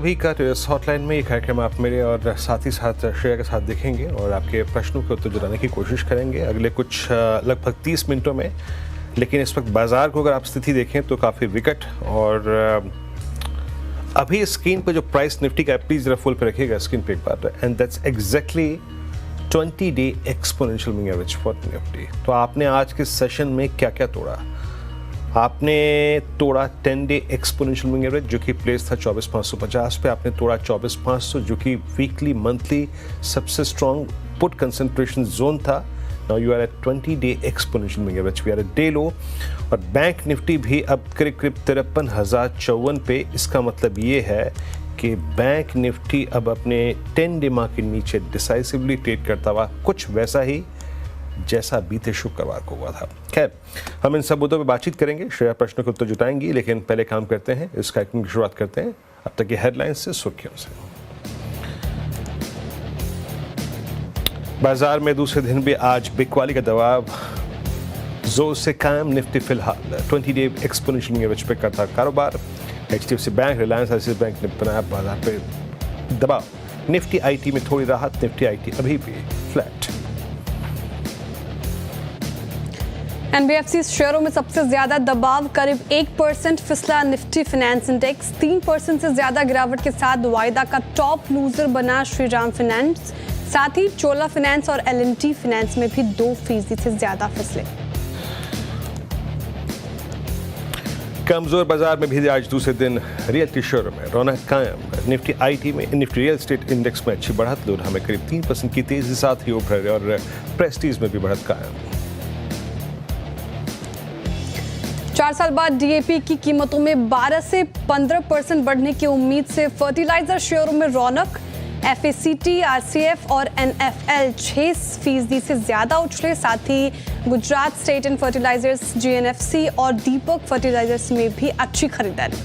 अभी का हॉटलाइन में ये कार्यक्रम आप मेरे और साथ ही साथ श्रेया के साथ देखेंगे और आपके प्रश्नों के उत्तर जुटाने की कोशिश करेंगे अगले कुछ लगभग 30 मिनटों में। लेकिन इस वक्त बाजार को अगर आप स्थिति देखें तो काफ़ी विकट और अभी स्क्रीन पे जो प्राइस निफ्टी का प्लीज जरा फुल पे रखिएगा स्क्रीन पे एक बार, and that's exactly 20-day exponential moving average for Nifty. तो आपने आज के सेशन में क्या क्या तोड़ा? आपने तोड़ा 10-day एक्सपोनेंशियल मूविंग एवरेज जो कि प्लेस था 24,550 पे। आपने तोड़ा 24,500 जो कि वीकली मंथली सबसे स्ट्रॉन्ग पुट कंसंट्रेशन जोन था। Now you are at 20-day exponential moving average, we are at day low. और बैंक निफ्टी भी अब करीब 53,054 पे। इसका मतलब ये है कि बैंक निफ्टी अब अपने 10-day मार्क के नीचे डिसाइसिवली ट्रेड करता हुआ कुछ वैसा ही जैसा बीते शुक्रवार को हुआ था। खैर, हम इन सब मुद्दों पर बातचीत करेंगे, श्रेया प्रश्नों के उत्तर जुटाएंगी, लेकिन पहले काम करते हैं, इस कार्यक्रम की शुरुआत करते हैं अब तक की हेडलाइंस से, सुर्खियों से। बाजार में दूसरे दिन भी आज बिकवाली का दबाव जोर से कायम। निफ्टी फिलहाल 20-day एक्सपोनेंशियल एवरेज पे करता कारोबार। HDFC bank, Reliance, axis bank ने बनाया बाजार पे दबाव। निफ्टी आईटी में थोड़ी राहत, निफ्टी आईटी अभी भी फ्लैट। NBFC शेयरों में सबसे ज्यादा दबाव, करीब 1% फिसला निफ्टी फाइनेंस इंडेक्स। 3% से ज्यादा गिरावट के साथ वायदा का टॉप लूजर बना श्रीराम फाइनेंस। साथ ही चोला फाइनेंस और L&T फाइनेंस में भी 2% से ज्यादा फिसले। कमजोर बाजार में भी आज दूसरे दिन रियल्टी शेयरों में रौनक कायम। निफ्टी आईटी में, निफ्टी रियल एस्टेट इंडेक्स में अच्छी बढ़त, लोधा में करीब 3% की तेजी साथ ही उभर रहे और प्रेस्टीज में भी बढ़त कायम। 4 साल बाद DAP की कीमतों में 12 से 15% बढ़ने की उम्मीद से फर्टिलाइजर शेयरों में रौनक। FACT, RCF और NFL 6% से ज्यादा उछले। साथ ही Gujarat state and fertilizers, GNFC और दीपक फर्टिलाइजर्स में भी अच्छी खरीदारी।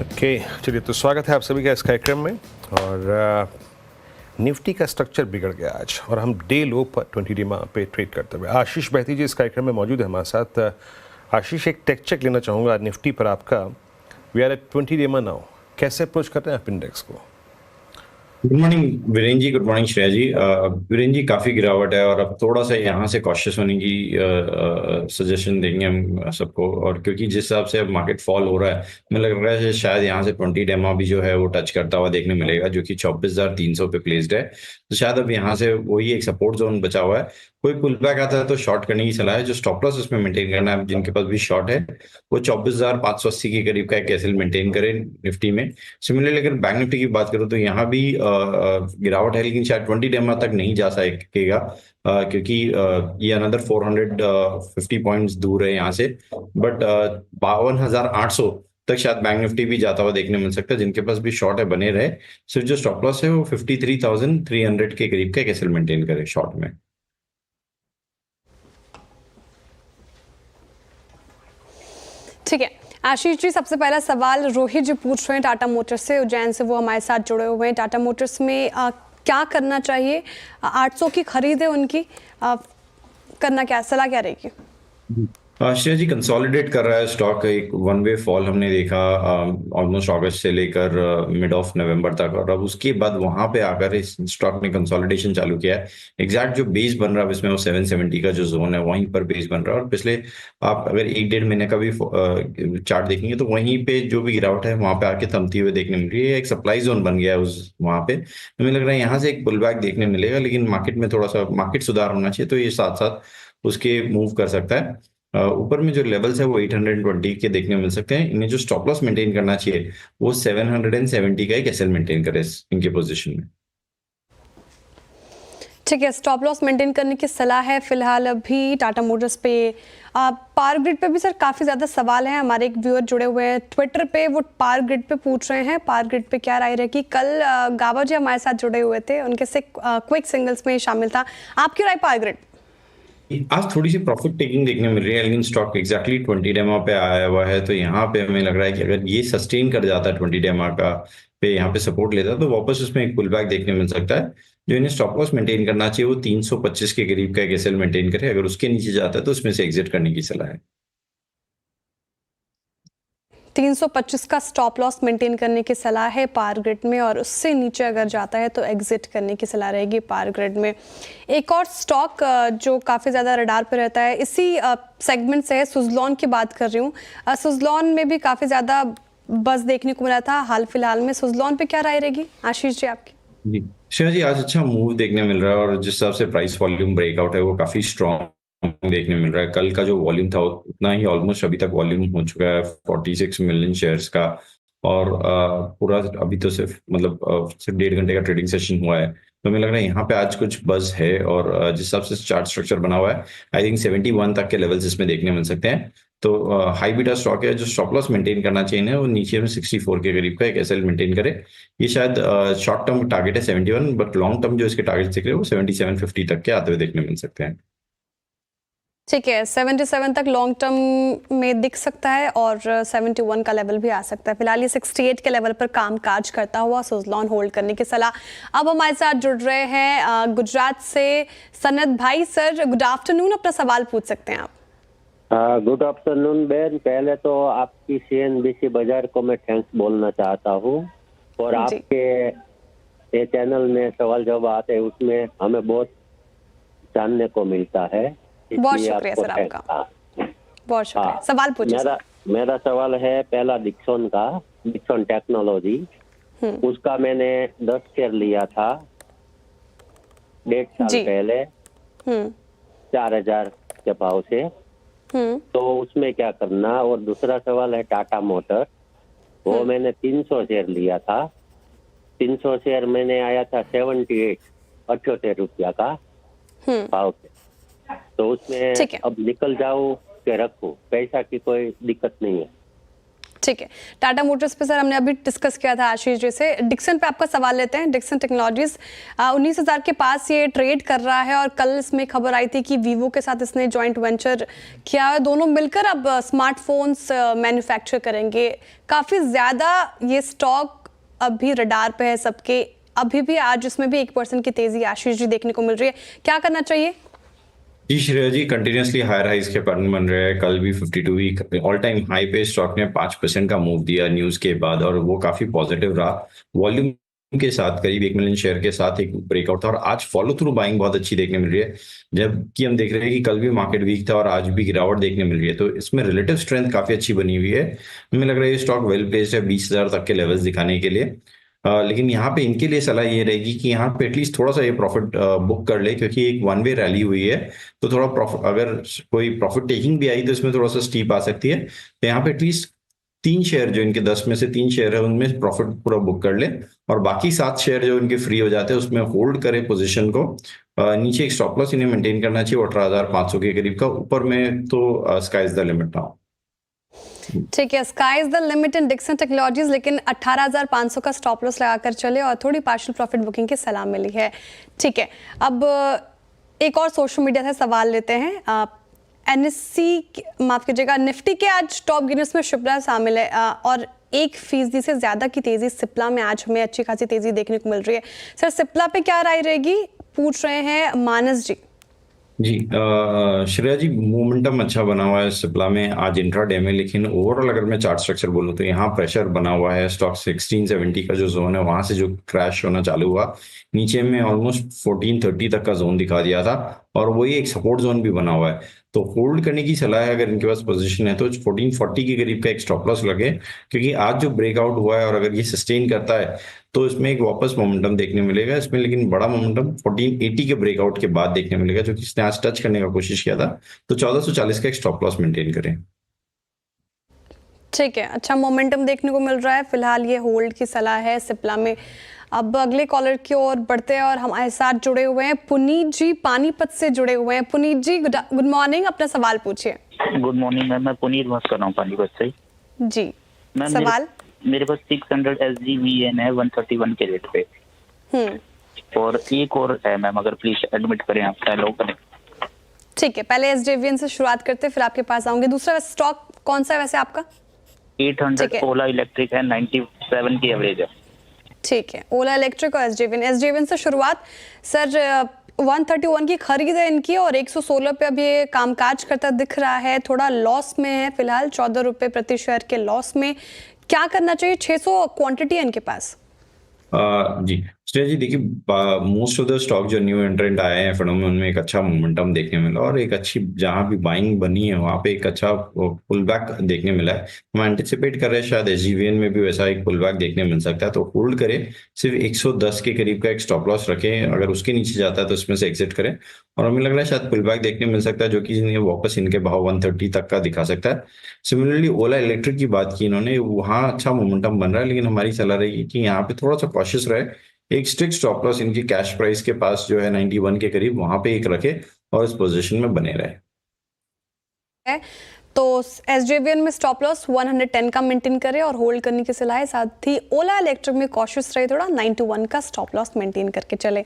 ओके, चलिए तो स्वागत है आप सभी का इस कार्यक्रम में। और निफ्टी का स्ट्रक्चर बिगड़ गया आज और हम डे लो पर 20-day पे ट्रेड करते हुए। आशीष बहती जी इस कार्यक्रम में मौजूद है हमारे साथ। आशीष, एक टेक चेक लेना चाहूँगा निफ्टी पर आपका। We are at 20-day now, कैसे अप्रोच कर रहे हैं आप इंडेक्स को? Good morning Virendra ji, good morning Shreya ji. Virendra ji, काफी गिरावट है और अब थोड़ा सा यहाँ से कॉशियस होने की सजेशन देंगे हम सबको। और क्योंकि जिस हिसाब से अब मार्केट फॉल हो रहा है, मुझे लग रहा है शायद यहाँ से 20-day भी जो है वो टच करता हुआ देखने मिलेगा, जो कि 24,300 पे प्लेस्ड है। तो शायद अब यहाँ से वही एक सपोर्ट जोन बचा हुआ है। कोई पुल बैक आता है तो शॉर्ट करने की सलाह है। जो स्टॉप लॉस उसमें मेंटेन करना है, जिनके पास भी शॉर्ट है वो 24,580 के करीब का एक कैसल मेंटेन करें निफ्टी में। सिमिलरली अगर बैंक निफ्टी की बात करूं तो यहाँ भी गिरावट है, लेकिन शायद 20-day तक नहीं जा सकेगा, क्योंकि ये अनदर 450 पॉइंट्स दूर है यहाँ से। बट 52,800 तक शायद बैंक निफ्टी भी जाता हुआ देखने मिल सकता है। जिनके पास भी शॉर्ट है बने रहे, सिर्फ जो स्टॉप लॉस है वो 53,300 के करीब का कैसल मेंटेन करे शॉर्ट में। ठीक है आशीष जी, सबसे पहला सवाल रोहित जी पूछ रहे हैं टाटा मोटर्स से, उज्जैन से, वो हमारे साथ जुड़े हुए हैं। टाटा मोटर्स में क्या करना चाहिए? 800 की खरीद है उनकी, करना क्या, सलाह क्या रहेगी? श्रेया जी, कंसोलिडेट कर रहा है स्टॉक। एक वन वे फॉल हमने देखा ऑलमोस्ट अगस्त से लेकर मिड ऑफ नवंबर तक, और अब उसके बाद वहां पे आकर इस स्टॉक ने कंसोलिडेशन चालू किया है। एग्जैक्ट जो बेस बन रहा है इसमें वो 770 का जो जोन है वहीं पर बेस बन रहा है। और पिछले आप अगर 1-1.5 महीने का भी चार्ट देखेंगे तो वहीं पे जो भी गिरावट है वहां पे आके थमती हुए देखने मिल रही है। एक सप्लाई जोन बन गया है उस वहां पे। हमें लग रहा है यहाँ से एक पुल बैक देखने मिलेगा, लेकिन मार्केट में थोड़ा सा मार्केट सुधार होना चाहिए, तो ये साथ साथ उसके मूव कर सकता है। ऊपर में जो लेवल्स है वो 820 के देखने मिल सकते हैं। इन्हें जो स्टॉप लॉस मेंटेन करना चाहिए वो 770 का एक एसएल मेंटेन करे इनके पोजीशन में। ठीक है, स्टॉप लॉस मेंटेन करने की सलाह है फिलहाल अभी टाटा मोटर्स पे। पावर ग्रिड पे भी सर काफ़ी ज़्यादा सवाल हैं। हमारे एक व्यूअर जुड़े हुए हैं ट्विटर पे, वो पावर ग्रिड पे पूछ रहे हैं पावर ग्रिड पे क्या राय रहेगी। कल गावा जी हमारे साथ जुड़े हुए थे, उनके से क्विक सिंगल्स में शामिल था। आपकी राय पावर ग्रिड? आज थोड़ी सी प्रॉफिट टेकिंग देखने मिल रही है, लेकिन स्टॉक एग्जैक्टली 20-day पे आया हुआ है। तो यहाँ पे हमें लग रहा है कि अगर ये सस्टेन कर जाता है 20-day का पे यहाँ पे सपोर्ट लेता है तो वापस उसमें एक पुल बैक देखने मिल सकता है। जो इन्हें स्टॉप लॉस मेंटेन करना चाहिए वो 325 के करीब का एक एसएल मेंटेन करे। अगर उसके नीचे जाता है तो उसमें से एग्जिट करने की सलाह है। 325 का स्टॉप लॉस मेंटेन करने की सलाह है पावर ग्रिड में, और उससे नीचे अगर जाता है तो एग्जिट करने की सलाह रहेगी पावर ग्रिड में। एक और स्टॉक जो काफ़ी ज़्यादा रडार पर रहता है इसी सेगमेंट से है, सुज़लॉन की बात कर रही हूँ। सुज़लॉन में भी काफ़ी ज़्यादा बस देखने को मिला था हाल फिलहाल में। सुज़लॉन पे क्या राय रहेगी आशीष जी आपकी? जी श्रेया जी, आज अच्छा मूव देखने मिल रहा है और जिस हिसाब से प्राइस वॉल्यूम ब्रेकआउट है वो काफी स्ट्रॉन्ग देखने मिल रहा है। कल का जो वॉल्यूम था उतना ही ऑलमोस्ट अभी तक वॉल्यूम हो चुका है 46 मिलियन शेयर्स का, और पूरा अभी तो सिर्फ सिर्फ 1.5 घंटे का ट्रेडिंग सेशन हुआ है। तो मुझे लग रहा है यहाँ पे आज कुछ बज है, और जिस हिसाब से चार्ट स्ट्रक्चर बना हुआ है आई थिंक 71 तक के लेवल्स इसमें देखने मिल सकते हैं। तो हाई बीटा स्टॉक है, जो स्टॉप लॉस मेंटेन करना चाहिए वो नीचे में 64 के करीब का एक एसएल मेंटेन करे। ये शायद शॉर्ट टर्म टारगेट है 71, बट लॉन्ग टर्म जो इसके टारगेट दिख रहे हैं वो 7750 तक के आते हुए देखने मिल सकते हैं। ठीक है, 77 तक लॉन्ग टर्म में दिख सकता है और 71 का लेवल भी आ सकता है। फिलहाल ये 68 के लेवल पर कामकाज करता हुआ सुज़लॉन होल्ड करने की सलाह। अब हमारे साथ जुड़ रहे हैं गुजरात से सनत भाई। सर गुड आफ्टरनून, अपना सवाल पूछ सकते हैं आप। गुड आफ्टरनून बहन, पहले तो आपकी CNBC बाजार को मैं थैंक्स बोलना चाहता हूँ, और आपके ये चैनल में सवाल जवाब आते हैं उसमें हमें बहुत जानने को मिलता है। बहुत शुक्रिया सर आपका, बहुत शुक्रिया। सवाल पूछिए। मेरा सवाल है पहला डिक्सन का, डिक्सन टेक्नोलॉजी, उसका मैंने 10 शेयर लिया था 1.5 साल पहले 4000 के भाव से, तो उसमें क्या करना। और दूसरा सवाल है टाटा मोटर, वो मैंने 300 शेयर लिया था। 300 शेयर मैंने आया था 78 रुपया का भाव से, तो उसमें अब निकल जाऊं कि रखूं, पैसा की कोई दिक्कत नहीं है। ठीक है, टाटा मोटर्स पे सर हमने अभी डिस्कस किया था आशीष जी से। डिक्सन पे आपका सवाल लेते हैं। डिक्सन टेक्नोलॉजीज 19,000 के पास ये ट्रेड कर रहा है, और कल इसमें खबर आई थी कि वीवो के साथ इसने जॉइंट वेंचर किया है, दोनों मिलकर अब स्मार्टफोन्स मैन्युफैक्चर करेंगे। काफ़ी ज़्यादा ये स्टॉक अभी रडार पे है सबके, अभी भी आज इसमें भी 1% की तेज़ी आशीष जी देखने को मिल रही है, क्या करना चाहिए? जी श्रेया जी, कंटिन्यूसली हायर हाइज के पैटर्न बन रहे हैं। कल भी 52 वीक ऑल टाइम हाई पे स्टॉक ने 5% का मूव दिया न्यूज के बाद, और वो काफी पॉजिटिव रहा। वॉल्यूम के साथ करीब 1 मिलियन शेयर के साथ एक ब्रेकआउट था, और आज फॉलो थ्रू बाइंग बहुत अच्छी देखने मिल रही है। जबकि हम देख रहे हैं कि कल भी मार्केट वीक था और आज भी गिरावट देखने मिल रही है, तो इसमें रिलेटिव स्ट्रेंथ काफी अच्छी बनी हुई है। हमें लग रहा है ये स्टॉक वेल प्लेस्ड है 20,000 तक के लेवल्स दिखाने के लिए। लेकिन यहाँ पे इनके लिए सलाह ये रहेगी कि यहाँ पे एटलीस्ट थोड़ा सा ये प्रॉफिट बुक कर ले, क्योंकि एक वन वे रैली हुई है, तो थोड़ा प्रॉफिट, अगर कोई प्रॉफिट टेकिंग भी आई तो इसमें थोड़ा सा स्टीप आ सकती है। तो यहाँ पे एटलीस्ट 3 शेयर, जो इनके 10 में से 3 शेयर है उनमें प्रॉफिट पूरा बुक कर ले, और बाकी 7 शेयर जो इनके फ्री हो जाते हैं उसमें होल्ड करे पोजिशन को। नीचे एक स्टॉप लॉस इन्हें मेंटेन करना चाहिए 18,500 के करीब का, ऊपर में तो sky is the limit now. ठीक है, sky is the limit in Dixon Technologies, लेकिन 18,500 का स्टॉप लॉस लगाकर चले और थोड़ी पार्शियल प्रॉफिट बुकिंग की सलाह मिली है। ठीक है, अब एक और सोशल मीडिया से सवाल लेते हैं। NSE माफ कीजिएगा, निफ्टी के आज टॉप गेनर्स में शिप्ला शामिल है, और 1% से ज्यादा की तेजी सिप्ला में आज हमें अच्छी खासी तेजी देखने को मिल रही है। सर सिप्ला पे क्या राय रहेगी, पूछ रहे हैं मानस जी। जी श्रेया जी, मोमेंटम अच्छा बना हुआ है सिप्ला में आज इंट्राडे में, लेकिन ओवरऑल अगर मैं चार्ट स्ट्रक्चर बोलूं तो यहाँ प्रेशर बना हुआ है। स्टॉक 1670 का जो जोन है वहां से जो क्रैश होना चालू हुआ, नीचे में ऑलमोस्ट 1430 तक का जोन दिखा दिया था, और वही एक सपोर्ट जोन भी बना हुआ है। तो होल्ड करने की सलाह है, अगर इनके पास पोजीशन है तो 1440 के करीब का एक स्टॉप लॉस लगे, क्योंकि आज जो ब्रेकआउट हुआ है और अगर ये सस्टेन करता है तो इसमें एक वापस मोमेंटम देखने मिलेगा इसमें, लेकिन बड़ा मोमेंटम 1480 के ब्रेकआउट के बाद देखने मिलेगा, जो कि इसने आज टच करने का कोशिश किया था। तो 1440 का एक स्टॉप लॉस मेंटेन करें। ठीक है, अच्छा मोमेंटम देखने को मिल रहा है, फिलहाल ये होल्ड की सलाह है सिप्ला में। अब अगले कॉलर की ओर बढ़ते हैं और हमारे साथ जुड़े हुए हैं पुनीत जी, पानीपत से जुड़े हुए हैं। पुनीत जी गुड मॉर्निंग, अपना सवाल पूछिए। गुड मॉर्निंग मैम, मैं पुनीत बात कर रहा हूँ पानीपत से। जी मैम सवाल। मेरे पास 600 SGVN है 131 के रेट पे, और एक और है मैम, अगर प्लीज एडमिट करें आप, अलाउ करें। ठीक है, पहले SJVN से शुरुआत करते हैं, फिर आपके पास आऊंगे। दूसरा स्टॉक कौन सा है वैसे आपका? 800 ओला इलेक्ट्रिक है, 97 की एवरेज है। ठीक है, ओला इलेक्ट्रिक और SJVN से शुरुआत। सर 131 की खरीद है इनकी और 116 पे अब ये कामकाज करता दिख रहा है, थोड़ा लॉस में है फिलहाल, 14 रुपये प्रति शेयर के लॉस में। क्या करना चाहिए? 600 क्वांटिटी है इनके पास। जी श्रेया जी, देखिए मोस्ट ऑफ द स्टॉक जो न्यू एंट्रेंट आए हैं फिनोम में, उनमें एक अच्छा मोमेंटम देखने मिला और एक अच्छी जहां भी बाइंग बनी है वहां पे एक अच्छा पुल बैक देखने मिला है। हम एंटिसिपेट कर रहे हैं शायद एसजीवीएन में भी वैसा एक पुल बैक देखने मिल सकता है, तो होल्ड करें। सिर्फ 110 के करीब का एक स्टॉप लॉस रखें, अगर उसके नीचे जाता है तो उसमें से एग्जिट करें। और हमें लग रहा है शायद पुल बैक देखने मिल सकता है जो कि वापस इनके भाव 130 तक का दिखा सकता है। सिमिलरली ओला इलेक्ट्रिक की बात की इन्होंने, वहां अच्छा मोमेंटम बन रहा है, लेकिन हमारी सलाह रहेगी कि यहाँ पे थोड़ा सा कॉशियस रहे। एक स्ट्रिक्ट स्टॉप लॉस इनकी कैश प्राइस के पास जो है 91 के करीब, वहां पे एक रखे और इस पोजीशन में बने रहे। तो एसजेवीएन में स्टॉप लॉस 110 का मेंटेन करें और होल्ड करने की सलाह है। साथ ही ओला इलेक्ट्रिक में कॉशियस रहे, थोड़ा 91 का स्टॉप लॉस मेंटेन करके चले।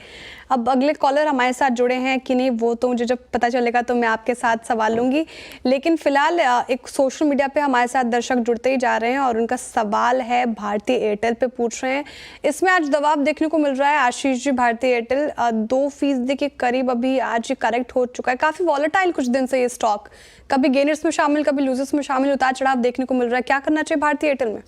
अब अगले कॉलर हमारे साथ जुड़े हैं कि नहीं वो तो मुझे जब पता चलेगा तो मैं आपके साथ सवाल लूंगी, लेकिन फिलहाल एक सोशल मीडिया पे हमारे साथ दर्शक जुड़ते ही जा रहे हैं और उनका सवाल है भारतीय एयरटेल पे पूछ रहे हैं। इसमें आज दबाव देखने को मिल रहा है। आशीष जी, भारतीय एयरटेल 2% के करीब अभी आज करेक्ट हो चुका है, काफी वॉलेटाइल कुछ दिन से ये स्टॉक, कभी गेनर्स में शामिल कभी लूजर्स में शामिल, उतार चढ़ाव देखने को मिल रहा है। क्या करना चाहिए भारतीय एयरटेल में?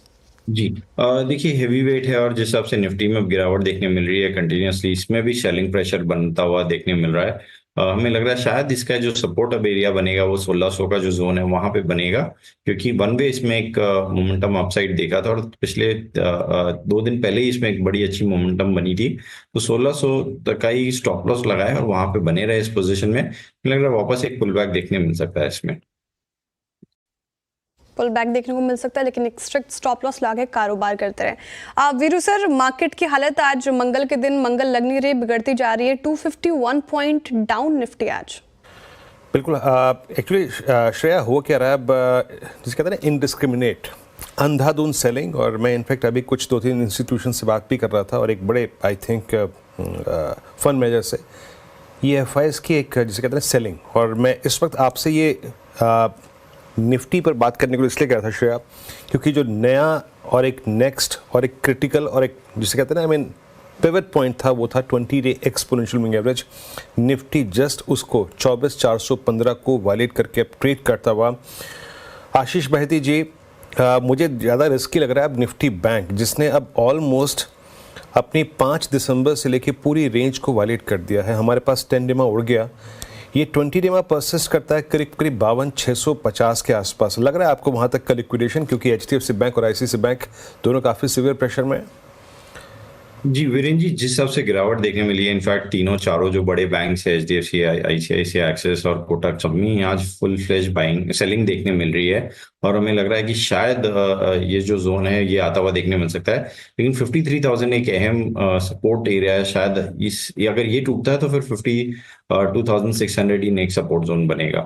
जी देखिए हेवी वेट है और जिस हिसाब से निफ्टी में गिरावट देखने मिल रही है कंटिन्यूसली, इसमें भी सेलिंग प्रेशर बनता हुआ देखने मिल रहा है। हमें लग रहा है शायद इसका जो सपोर्ट अब एरिया बनेगा वो 1600 का जो जोन है वहां पे बनेगा, क्योंकि वन वे इसमें एक मोमेंटम अपसाइड देखा था और पिछले 2 दिन पहले ही इसमें एक बड़ी अच्छी मोमेंटम बनी थी। तो 1600 तक का ही स्टॉप लॉस लगाए और वहां पे बने रहे इस पोजीशन में। लग रहा है वापस एक पुल बैक देखने मिल सकता है इसमें, पुल बैक देखने को मिल सकता है, लेकिन एक स्ट्रिक्ट स्टॉप लॉस लाके कारोबार करते रहे। वीरू सर, मार्केट की हालत आज मंगल के दिन मंगल लग नहीं रही, बिगड़ती जा रही है। 251 पॉइंट डाउन निफ्टी आज। बिल्कुल। एक्चुअली श्रेया हो क्या रहा है अब, जिसे कहते हैं इनडिस्क्रिमिनेट अंधाधुंध सेलिंग। और मैं इनफैक्ट अभी कुछ 2-3 इंस्टीट्यूशन से बात भी कर रहा था और एक बड़े आई थिंक फंड मैनेजर से, ये EFIs की एक जिसे कहते हैं सेलिंग। और मैं इस वक्त आपसे ये निफ्टी पर बात करने को इसलिए कह रहा था श्रेया, क्योंकि जो नया और एक नेक्स्ट और एक क्रिटिकल और एक जिसे कहते हैं ना पिवट पॉइंट था, वो था 20 day exponential moving average. Nifty just उसको 24,415 को वायलेट करके ट्रेड करता हुआ। आशीष बहती जी, मुझे ज़्यादा रिस्की लग रहा है अब निफ्टी बैंक, जिसने अब ऑलमोस्ट अपनी 5 दिसंबर से लेके पूरी रेंज को वायलेट कर दिया है। हमारे पास 10 डे उड़ गया, ये 20 डे परसिस्ट करता है करीब 52,650 के आसपास। लग रहा है आपको वहां तक का लिक्विडेशन, क्योंकि HDFC बैंक और ICICI बैंक दोनों काफ़ी सीवियर प्रेशर में है। जी वीरेंद्र जी, जिस हिसाब से गिरावट देखने मिली है, इनफैक्ट तीनों चारों जो बड़े बैंक है HDFC, ICICI, एक्सिस और कोटक, सब में आज फुल फ्लेज बाइंग सेलिंग देखने मिल रही है। और हमें लग रहा है कि शायद ये जो जोन है ये आता हुआ देखने मिल सकता है, लेकिन 53,000 एक अहम सपोर्ट एरिया है। शायद अगर ये टूटता है तो फिर 52,600 ही नेक्स्ट सपोर्ट जोन बनेगा।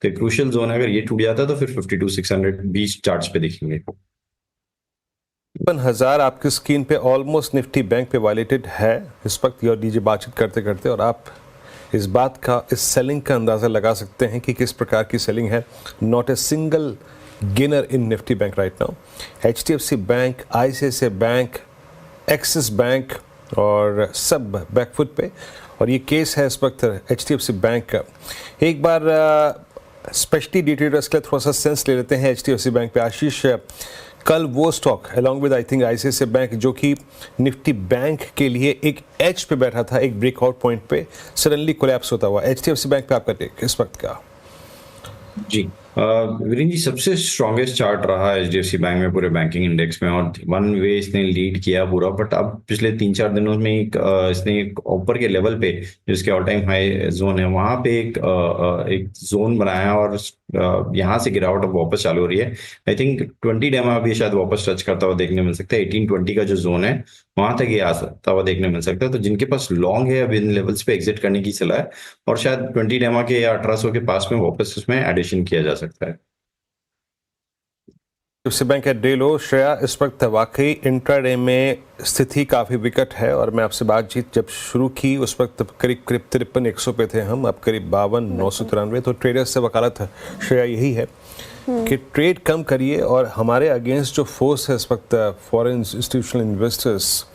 तो क्रूशियल जोन है, अगर ये टूट जाता है तो फिर 52,600 20 चार्ट्स पे दिखेंगे। 5000 आपकी स्क्रीन पे ऑलमोस्ट निफ्टी बैंक पे वायलेटेड है इस वक्त। और डीजे बातचीत करते करते और आप इस बात का, इस सेलिंग का अंदाज़ा लगा सकते हैं कि किस प्रकार की सेलिंग है। Not a single gainer in Nifty bank right now. HDFC bank, ICICI bank, axis bank और सब बैकफुट पे, और ये केस है इस वक्त HDFC बैंक का। एक बार स्पेशली डी ट्रेडर्स के लिए थोड़ा सा सेंस ले लेते हैं HDFC बैंक पे। आशीष, कल वो stock along with I think ICICI bank जो कि निफ्टी बैंक के लिए एक एज पे बैठा था, एक ब्रेकआउट पॉइंट पे, सडनली कोलैप्स होता हुआ। HDFC बैंक पे आपका टेक इस वक्त का? जी वीरेंद्र जी, सबसे स्ट्रॉन्गेस्ट चार्ट रहा HDFC बैंक में पूरे बैंकिंग इंडेक्स में, और वन वे इसने लीड किया पूरा। बट अब पिछले 3-4 दिनों में इसने एक ऊपर के लेवल पे, जिसके ऑल टाइम हाई जोन है, वहां पे एक जोन बनाया और यहाँ से गिरावट अब वापस चालू हो रही है। आई थिंक 20 डेमा भी शायद वापस टच करता हुआ देखने मिल सकता है। 1820 का जो जोन है वहां तक ये आ सकता हुआ देखने मिल सकता है। तो जिनके पास लॉन्ग है अब इन लेवल्स पे एग्जिट करने की सलाह है, और शायद 20 डेमा के या 1800 के पास में वापस उसमें एडिशन किया जा सकता है। HDFC बैंक का डे लो श्रेया इस वक्त वाकई इंट्राडे में स्थिति काफ़ी विकट है। और मैं आपसे बातचीत जब शुरू की उस वक्त करीब 53-100 पे थे हम, अब करीब 52-993। तो ट्रेडर्स से वकालत श्रेया यही है कि ट्रेड कम करिए, और हमारे अगेंस्ट जो फोर्स है इस वक्त फॉरेन इंस्टीट्यूशनल इन्वेस्टर्स,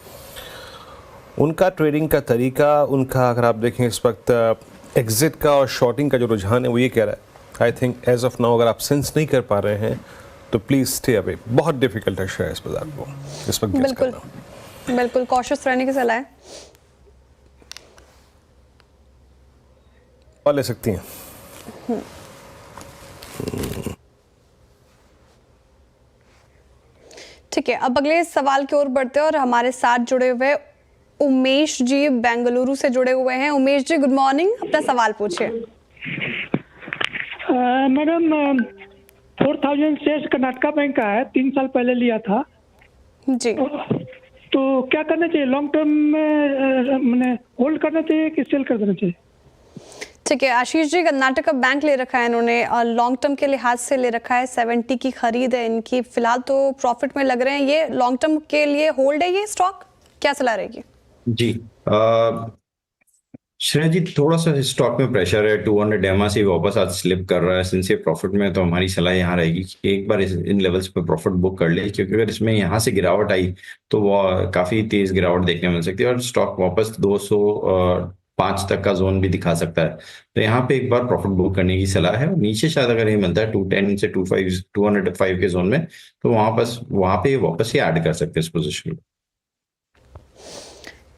उनका ट्रेडिंग का तरीका, उनका अगर आप देखें इस वक्त एग्जिट का और शॉर्टिंग का जो रुझान है वो ये कह रहा है, I think as of now अगर आप सेंस नहीं कर पा रहे हैं तो प्लीज़ स्टे अवे। बहुत डिफिकल्ट है शेयर इस बाजार को इस वक्त। बिल्कुल बिल्कुल कॉशियस रहने की सलाह है। और ले सकती हैं। ठीक है, अब अगले सवाल की ओर बढ़ते हैं और हमारे साथ जुड़े हुए उमेश जी बेंगलुरु से जुड़े हुए हैं। उमेश जी गुड मॉर्निंग, अपना सवाल पूछिए। मैडम 4000 शेयर्स कर्नाटका बैंक का है, 3 साल पहले लिया था जी। तो क्या करना चाहिए? लॉन्ग टर्म में मैंने होल्ड करना चाहिए कि सेल कर देना चाहिए? ठीक है, आशीष जी कर्नाटका बैंक ले रखा है इन्होंने और लॉन्ग टर्म के लिहाज से ले रखा है। 70 की खरीद है इनकी, फिलहाल तो प्रॉफिट में लग रहे हैं। ये लॉन्ग टर्म के लिए होल्ड है ये स्टॉक, क्या सलाह रहेगी? जी श्रेया जी, थोड़ा सा स्टॉक में प्रेशर है। 200 EMA से वापस आज स्लिप कर रहा है। सिंस ये प्रॉफिट में, तो हमारी सलाह यहाँ रहेगी कि एक बार इन लेवल्स पे प्रॉफिट बुक कर ले, क्योंकि अगर इसमें यहाँ से गिरावट आई तो वो काफी तेज गिरावट देखने मिल सकती है और स्टॉक वापस 205 तक का जोन भी दिखा सकता है। तो यहाँ पे एक बार प्रॉफिट बुक करने की सलाह है। नीचे शायद अगर ये मिलता है 210 से 205 के जोन में, तो वहां पे वापस ही ऐड कर सकते हैं इस पोजिशन को।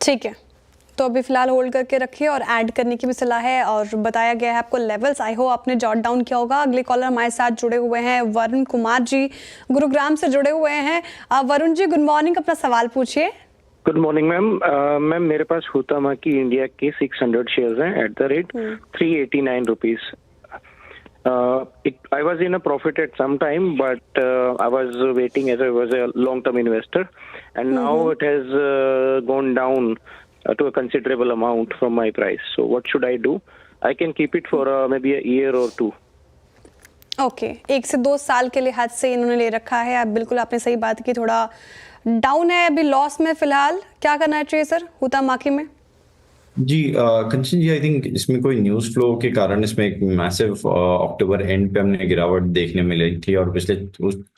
ठीक है, तो अभी फिलहाल होल्ड करके रखिए और ऐड करने की भी सलाह है और बताया गया है आपको लेवल्स। आई होप आपने जॉट डाउन किया होगा। अगले कॉलर हमारे साथ जुड़े हुए हैं वरुण कुमार जी, गुरुग्राम से जुड़े हुए हैं। वरुण जी गुड मॉर्निंग, अपना सवाल पूछिए। Good morning ma'am. मैम मेरे पास हुतामाकी इंडिया के 600 शेयर्स हैं at the rate 389 rupees. I was in a profit at some time, but I was waiting as I was a long-term investor, and now it has gone down to a considerable amount from my price. So what should I do? I can keep it for maybe a year or two. Okay, 1 से 2 साल के लिहाज से इन्होंने ले रखा है। अब बिल्कुल आपने सही बात की, थोड़ा डाउन है, अभी लॉस में फिलहाल। क्या करना चाहिए सर हुतामाकी में? जी कंचन जी, आई थिंक इसमें कोई न्यूज़ फ्लो के कारण इसमें एक मैसिव अक्टूबर एंड पे हमने गिरावट देखने मिली थी और पिछले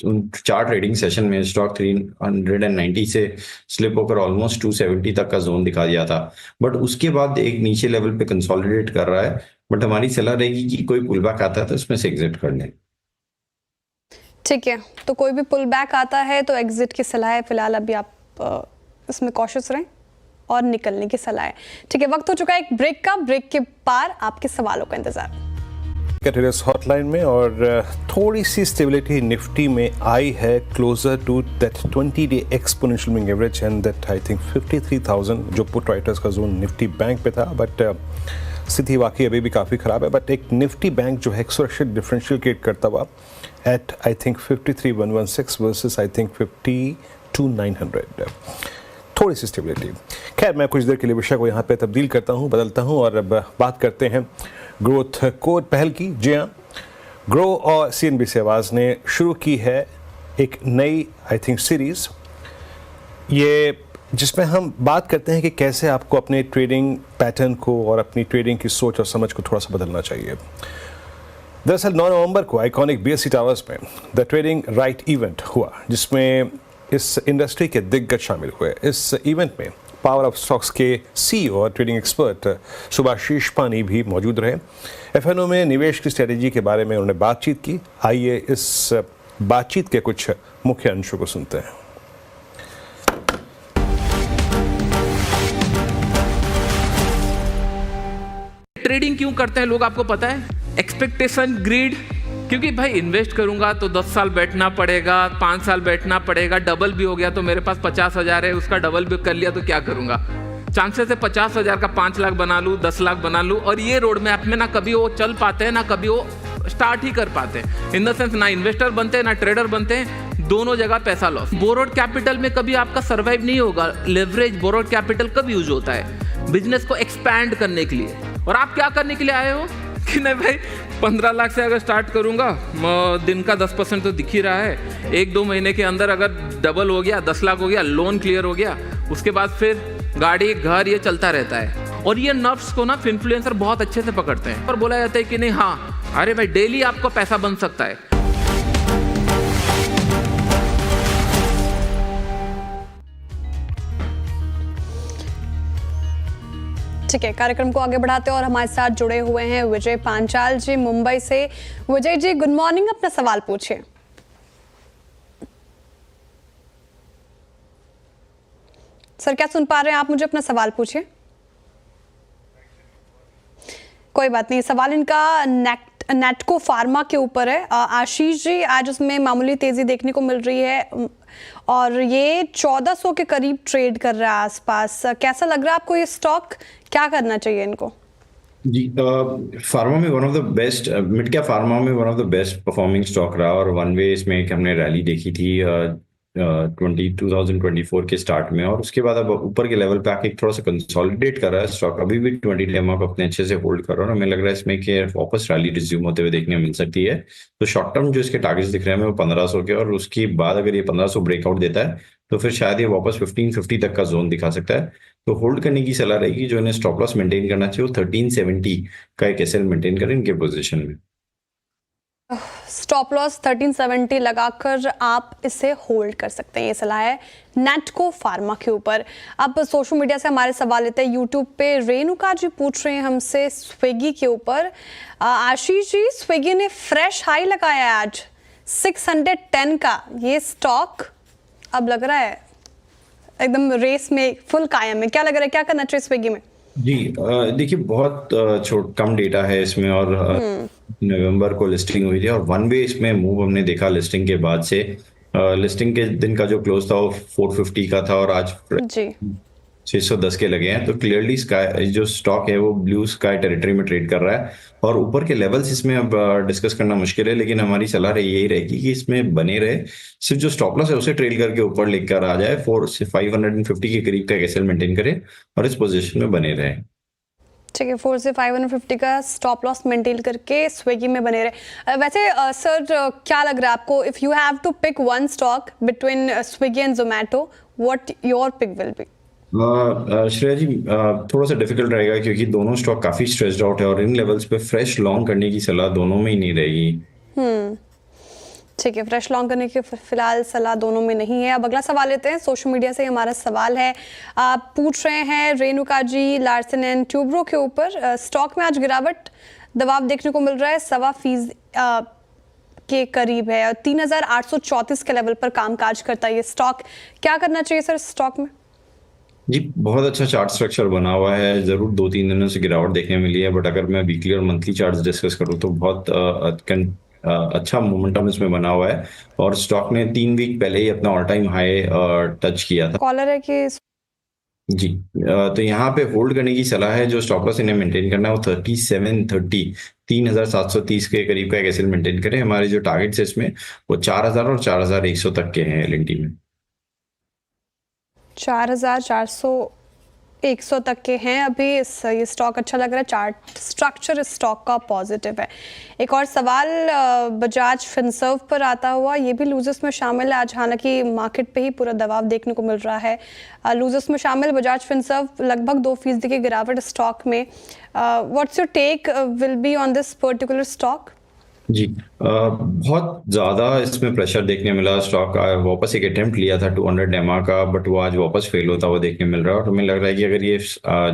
उन 4 ट्रेडिंग सेशन में स्टॉक 390 से स्लिप होकर ऑलमोस्ट 270 तक का जोन दिखा दिया था। बट उसके बाद एक नीचे लेवल पे कंसोलिडेट कर रहा है। बट हमारी सलाह रहेगी कि कोई पुल बैक आता है तो उसमें से एग्जिट कर लें। ठीक है, तो कोई भी पुल बैक आता है तो एग्जिट की सलाह है। फिलहाल अभी आप इसमें कॉशियस रहें और निकलने की सलाह है। ठीक है, वक्त हो चुका है एक ब्रेक का। ब्रेक के पार आपके सवालों का इंतजार। ट्रेडर्स हॉटलाइन में और थोड़ी सी स्टेबिलिटी निफ्टी में आई है, closer to that 20-day exponential moving average and that I think 53,000 जो पुट राइटर्स का जोन निफ्टी बैंक पे था। बट स्थिति वाकई अभी भी काफ़ी ख़राब है। बट एक निफ्टी बैंक जो है एक सुरक्षित डिफरेंशियल क्रिएट करता हुआ at I think 53,116 versus I think 52,900, थोड़ी सी स्टेबिलिटी। खैर, मैं कुछ देर के लिए विषय को यहाँ पे तब्दील करता हूँ, बदलता हूँ और अब बात करते हैं ग्रोथ कोड पहल की। जी हाँ, ग्रो और CNBC आवाज़ ने शुरू की है एक नई आई थिंक सीरीज़, ये जिसमें हम बात करते हैं कि कैसे आपको अपने ट्रेडिंग पैटर्न को और अपनी ट्रेडिंग की सोच और समझ को थोड़ा सा बदलना चाहिए। दरअसल 9 नवंबर को आइकॉनिक BSE टावर्स में द ट्रेडिंग राइट इवेंट हुआ, जिसमें इस इंडस्ट्री के दिग्गज शामिल हुए। इस इवेंट में पावर ऑफ स्टॉक्स के CEO और ट्रेडिंग एक्सपर्ट सुभाशीष पानी भी मौजूद रहे। FNO में निवेश की स्ट्रेटेजी के बारे में उन्होंने बातचीत की। आइए इस बातचीत के कुछ मुख्य अंशों को सुनते हैं। ट्रेडिंग क्यों करते हैं लोग, आपको पता है? Expectation, greed. क्योंकि भाई इन्वेस्ट करूंगा तो 10 साल बैठना पड़ेगा, 5 साल बैठना पड़ेगा, डबल भी हो गया तो मेरे पास 50,000 है, उसका डबल भी कर लिया तो क्या करूंगा? चांसेस है 50,000 का 5 लाख बना लूँ, 10 लाख बना लूँ। और ये रोड मैप में ना कभी वो चल पाते हैं, ना कभी वो स्टार्ट ही कर पाते हैं। इन द सेंस ना इन्वेस्टर बनते हैं ना ट्रेडर बनते हैं, दोनों जगह पैसा लॉस। बोरोड कैपिटल में कभी आपका सर्वाइव नहीं होगा। लेवरेज बोरोड कैपिटल कब यूज होता है? बिजनेस को एक्सपैंड करने के लिए। और आप क्या करने के लिए आए हो कि नहीं भाई 15 लाख से अगर स्टार्ट करूंगा, दिन का 10% तो दिख ही रहा है, 1-2 महीने के अंदर अगर डबल हो गया, 10 लाख हो गया, लोन क्लियर हो गया, उसके बाद फिर गाड़ी घर ये चलता रहता है। और ये नर्व्स को ना इन्फ्लुएंसर बहुत अच्छे से पकड़ते हैं और बोला जाता है कि नहीं, हाँ अरे भाई डेली आपको पैसा बन सकता है। ठीक है, कार्यक्रम को आगे बढ़ाते हैं और हमारे साथ जुड़े हुए हैं विजय पांचाल जी मुंबई से। विजय जी गुड मॉर्निंग, अपना सवाल पूछिए। सर क्या सुन पा रहे हैं आप? मुझे अपना सवाल पूछिए। कोई बात नहीं, सवाल इनका नेटको फार्मा के ऊपर है। आशीष जी, आज उसमें मामूली तेजी देखने को मिल रही है और ये 1400 के करीब ट्रेड कर रहा है आसपास। कैसा लग रहा है आपको ये स्टॉक? क्या करना चाहिए इनको? जी, फार्मा में one of the best, mid cap pharma में one of the best performing stock रहा और वन वे इसमें एक हमने रैली देखी थी 2024 के स्टार्ट में, और उसके बाद अब ऊपर के लेवल पे आके थोड़ा सा कंसोलिडेट कर रहा है स्टॉक। अभी भी 20 डेमा को अपने अच्छे से होल्ड कर रहा है और हमें लग रहा है इसमें कि वापस रैली रिज्यूम होते हुए देखने मिल सकती है। तो शॉर्ट टर्म जो इसके टारगेट्स दिख रहे हैं वो 1500 के, और उसके बाद अगर ये 1500 ब्रेकआउट देता है तो फिर शायद ये वापस 1550 तक का जोन दिखा सकता है। तो होल्ड करने की सलाह रहेगी। जो इन्हें स्टॉप लॉस मेंटेन करना चाहिए वो 1370 का एक एसएल मेंटेन करें इनके पोजीशन में। स्टॉप लॉस 1370 लगाकर आप इसे होल्ड कर सकते हैं, ये सलाह है नेटको फार्मा के ऊपर। अब सोशल मीडिया से हमारे सवाल लेते हैं। यूट्यूब पे रेणुका जी पूछ रहे हैं हमसे स्विगी के ऊपर। आशीष जी, स्विगी ने फ्रेश हाई लगाया है आज 610 का। ये स्टॉक अब लग रहा है एकदम रेस में फुल कायम है। क्या लग रहा है, क्या करना चाहिए स्विगी में? जी, देखिए बहुत कम डेटा है इसमें और नवंबर को लिस्टिंग हुई थी और वन वे इसमें मूव हमने देखा लिस्टिंग के बाद से। लिस्टिंग के दिन का जो क्लोज था वो 450 का था और आज 610 के लगे हैं। तो क्लियरली स्काई जो स्टॉक है वो ब्लू स्काई टेरिटरी में ट्रेड कर रहा है और ऊपर के लेवल्स इसमें अब डिस्कस करना मुश्किल है, लेकिन हमारी सलाह यही रहेगी कि इसमें बने रहे। सिर्फ जो स्टॉप लॉस है उसे ट्रेल करके ऊपर लेकर आ जाए, 550 के करीब का एसएल मेंटेन करे और इस पोजीशन में बने रहे। ठीक है, 4 से 550 का स्टॉप लॉस मेंटेन करके स्विगी में बने रहे। वैसे सर क्या लग रहा है आपको, if you have to pick one stock between Swiggy and Zomato, what your pick will be? Shreya ji, थोड़ा सा डिफिकल्ट रहेगा क्योंकि दोनों स्टॉक काफी स्ट्रेस्ड आउट है और इन लेवल्स पे फ्रेश लॉन्ग करने की सलाह दोनों में ही नहीं रहेगी। ठीक है, फ्रेश लॉन्ग करने की फिलहाल सलाह दोनों में नहीं है। अब अगला सवाल लेते हैं। सोशल मीडिया से हमारा सवाल है, आप पूछ रहे हैं रेणुका जी लार्सन एंड ट्यूब्रो के ऊपर। स्टॉक में आज गिरावट दबाव देखने को मिल रहा है, 1.25% के करीब है और 3834 के लेवल पर कामकाज करता है ये स्टॉक। क्या करना चाहिए सर स्टॉक में? जी, बहुत अच्छा चार्ट स्ट्रक्चर बना हुआ है। जरूर 2-3 दिनों से गिरावट देखने मिली है, बट अगर मैं वीकली और मंथली चार्ट्स डिस्कस करूँ तो बहुत अच्छा मोमेंटम इसमें बना हुआ है और स्टॉक ने 3 वीक पहले ही अपना ऑल टाइम हाई टच किया था। कॉलर है कि जी, तो यहाँ पे होल्ड करने की सलाह है। जो स्टॉप लॉस इन्हें मेंटेन करना है वो 3730 के करीब का एक एसएल मेंटेन करें। हमारे जो टारगेट्स है इसमें वो 4000 और 4100 तक के हैं एलएनटी में। 4400-100 तक के हैं अभी। ये स्टॉक अच्छा लग रहा है, चार्ट स्ट्रक्चर इस स्टॉक का पॉजिटिव है। एक और सवाल बजाज फिनसर्व पर आता हुआ, ये भी लूजर्स में शामिल है आज, हालांकि मार्केट पे ही पूरा दबाव देखने को मिल रहा है। लूजर्स में शामिल बजाज फिनसर्व, लगभग 2% की गिरावट स्टॉक में। What's your take will be on this particular stock? जी, बहुत ज़्यादा इसमें प्रेशर देखने मिला। स्टॉक वापस एक अटेम्प्ट लिया था 200 एमआ का, बट वो आज वापस फेल होता हुआ देखने मिल रहा है और हमें लग रहा है कि अगर ये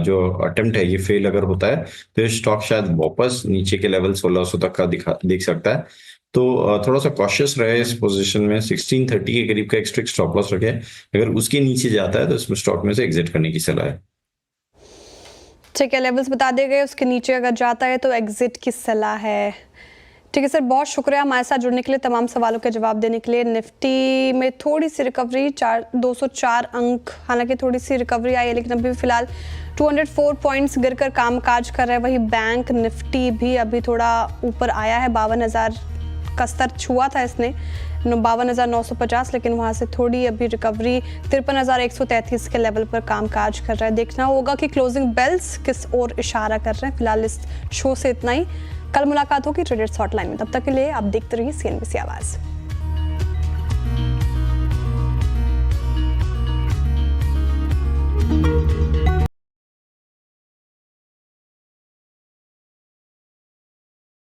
जो अटेम्प्ट है ये फेल अगर होता है तो ये स्टॉक शायद वापस नीचे के लेवल 1600 तक का देख सकता है। तो थोड़ा सा कॉशियस रहे इस पोजीशन में। 1630 के करीब का एक स्ट्रिक्ट स्टॉप लॉस रखे, अगर उसके नीचे जाता है तो इसमें स्टॉक में से एग्जिट करने की सलाह है। ठीक है, लेवल्स बता दिए गए, उसके नीचे अगर जाता है तो एग्जिट की सलाह है। ठीक है सर, बहुत शुक्रिया हमारे साथ जुड़ने के लिए, तमाम सवालों के जवाब देने के लिए। निफ्टी में थोड़ी सी रिकवरी, 204 अंक, हालांकि थोड़ी सी रिकवरी आई है, लेकिन अभी फिलहाल 204 पॉइंट्स गिरकर कामकाज कर रहा है। वही बैंक निफ्टी भी अभी थोड़ा ऊपर आया है, 52,000 का स्तर छुआ था इसने, 52,950, लेकिन वहाँ से थोड़ी अभी रिकवरी 53,133 के लेवल पर कामकाज कर रहा है। देखना होगा कि क्लोजिंग बेल्स किस ओर इशारा कर रहे हैं। फिलहाल इस शो से इतना ही, कल मुलाकात होगी ट्रेडर्स हॉटलाइन में। तब तक के लिए आप देखते रहिए CNBC आवाज़।